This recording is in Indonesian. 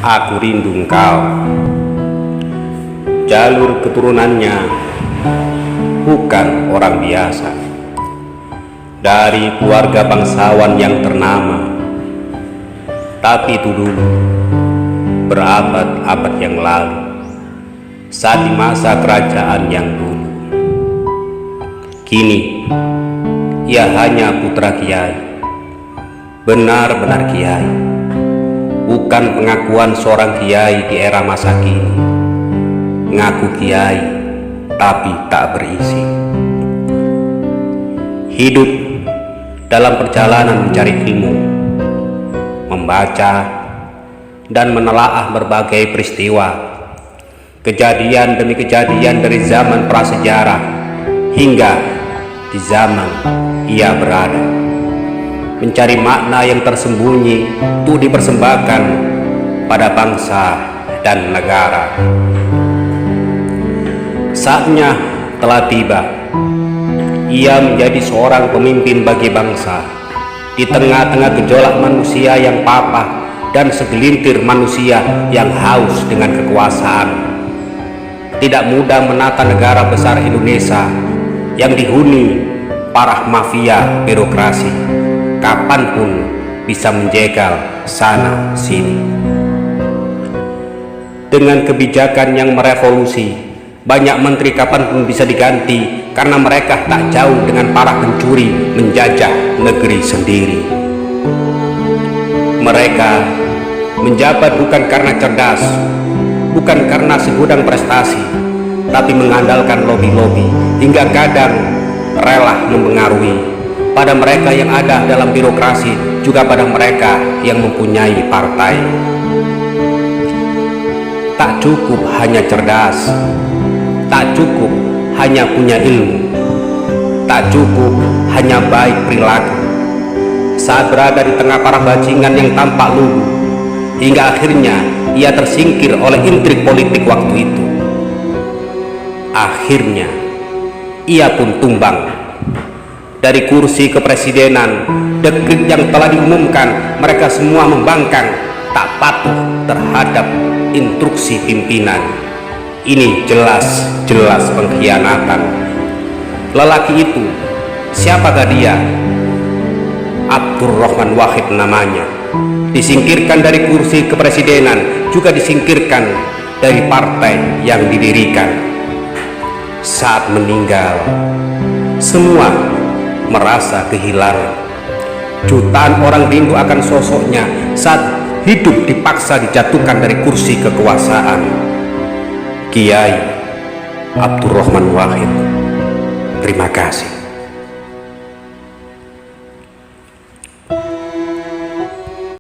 Aku rindu engkau. Jalur keturunannya bukan orang biasa, dari keluarga bangsawan yang ternama. Tapi itu dulu, berabad-abad yang lalu, saat di masa kerajaan yang dulu. Kini ia hanya putra kiai, benar-benar kiai, bukan pengakuan seorang kiai di era masa kini. Ngaku kiai tapi tak berisi. Hidup dalam perjalanan mencari ilmu, membaca dan menelaah berbagai peristiwa, kejadian demi kejadian dari zaman prasejarah hingga di zaman ia berada, mencari makna yang tersembunyi untuk dipersembahkan pada bangsa dan negara. Saatnya telah tiba. Ia menjadi seorang pemimpin bagi bangsa di tengah-tengah gejolak manusia yang papa dan segelintir manusia yang haus dengan kekuasaan. Tidak mudah menata negara besar Indonesia yang dihuni para mafia birokrasi, kapanpun bisa menjegal sana sini. Dengan kebijakan yang merevolusi, banyak menteri kapanpun bisa diganti karena mereka tak jauh dengan para pencuri menjajah negeri sendiri. Mereka menjabat bukan karena cerdas, bukan karena segudang prestasi, tapi mengandalkan lobi-lobi hingga kadang rela mempengaruhi pada mereka yang ada dalam birokrasi, juga pada mereka yang mempunyai partai. Tak cukup hanya cerdas, tak cukup hanya punya ilmu, tak cukup hanya baik perilaku. Saat berada di tengah para bajingan yang tampak lugu, hingga akhirnya ia tersingkir oleh intrik politik waktu itu. Akhirnya ia pun tumbang dari kursi kepresidenan. Dekret yang telah diumumkan, mereka semua membangkang, tak patuh terhadap instruksi pimpinan. Ini jelas-jelas pengkhianatan. Lelaki itu, siapakah dia? Abdurrahman Wahid namanya. Disingkirkan dari kursi kepresidenan, juga disingkirkan dari partai yang didirikan. Saat meninggal, semua merasa kehilangan. Jutaan orang rindu akan sosoknya saat hidup dipaksa dijatuhkan dari kursi kekuasaan. Kiai Abdurrahman Wahid. Terima kasih.